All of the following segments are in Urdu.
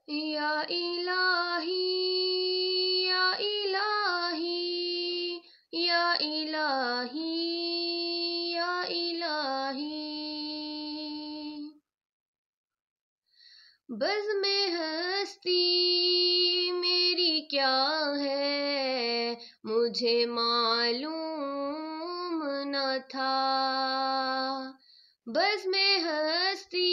یا الہی یا الہی یا الہی یا الہی، بزم ہستی میری کیا ہے مجھے معلوم نہ تھا، بزم ہستی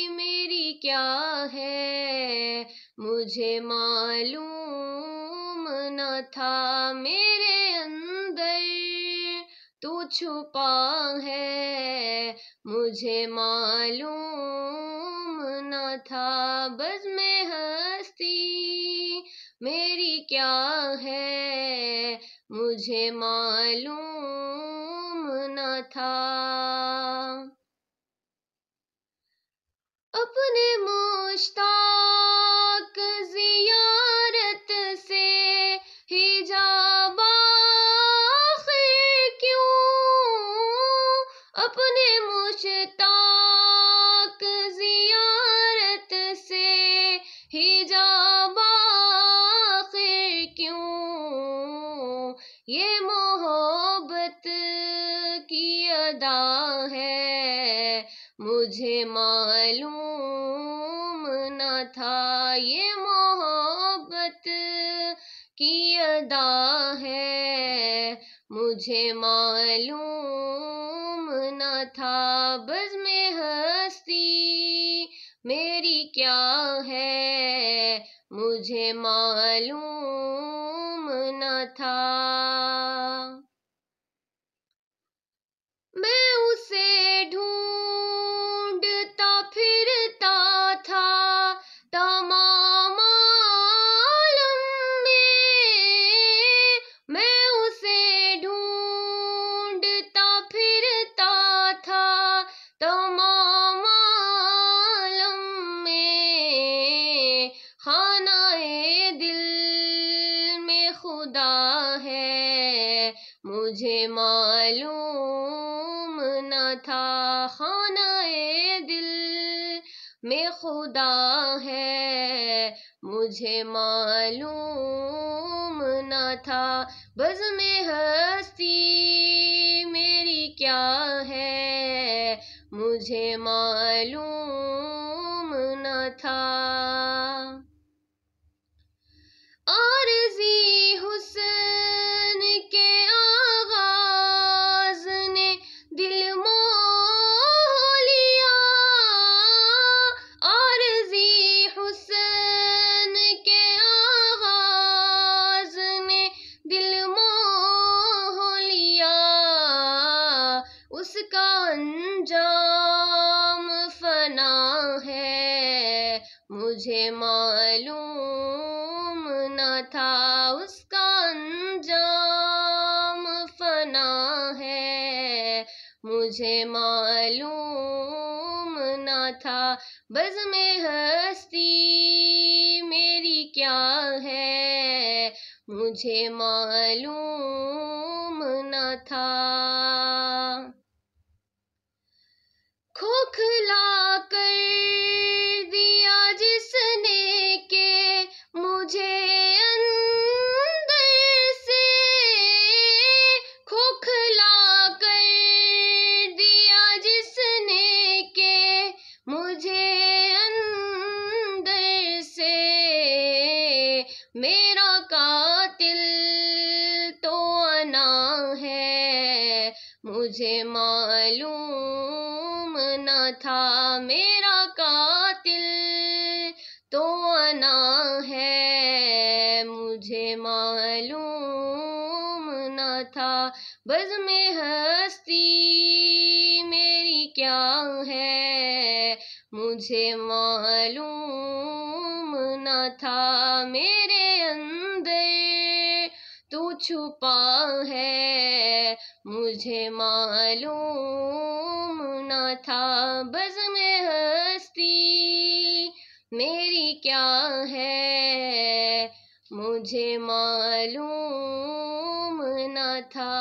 میری کیا ہے مجھے معلوم نہ تھا، میرے اندر تو چھپا ہے مجھے معلوم نہ تھا، بزم ہستی میری کیا ہے مجھے معلوم نہ تھا، اپنے مشتاق زیارت سے حجاب آخر کیوں، اپنے مشتاق زیارت سے حجاب آخر کیوں، یہ محبت کی ادا ہے مجھے معلوم نہ تھا، یہ محبت کی ادا ہے مجھے معلوم نہ تھا، بزم ہستی میری کیا ہے مجھے معلوم نہ تھا، میں اسے ڈھونڈتا پھرتا تھا تمام عالم میں اسے ڈھونڈتا پھرتا تھا تمام عالم میں، خانہ دل میں خدا ہے مجھے معلوم نہ تھا، خانہ دل میں خدا ہے مجھے معلوم نہ تھا، بزم ہستی میری کیا ہے مجھے معلوم نہ تھا، عارضی حسن کے آغاز نے دل موہ لیا، عارضی حسن کے آغاز نے دل موہ لیا، اس کا انجام فنا ہے مجھے معلوم نہ تھا، اس کا انجام فنا ہے مجھے معلوم نہ تھا، بزم ہستی میری کیا ہے مجھے معلوم نہ تھا، کھوکھلا کر دیا جس نے کہ مجھے اندر سے، کھوکھلا کر دیا جس نے کہ مجھے اندر سے، میرا قاتل تو انا ہے مجھے معلوم نہ تھا، میرا قاتل تو انا ہے مجھے معلوم نہ تھا، بزم ہستی میری کیا ہے مجھے معلوم نہ تھا، میرے اندر تو چھپا ہے مجھے معلوم نہ تھا، بزم ہستی میری کیا ہے مجھے معلوم نہ تھا۔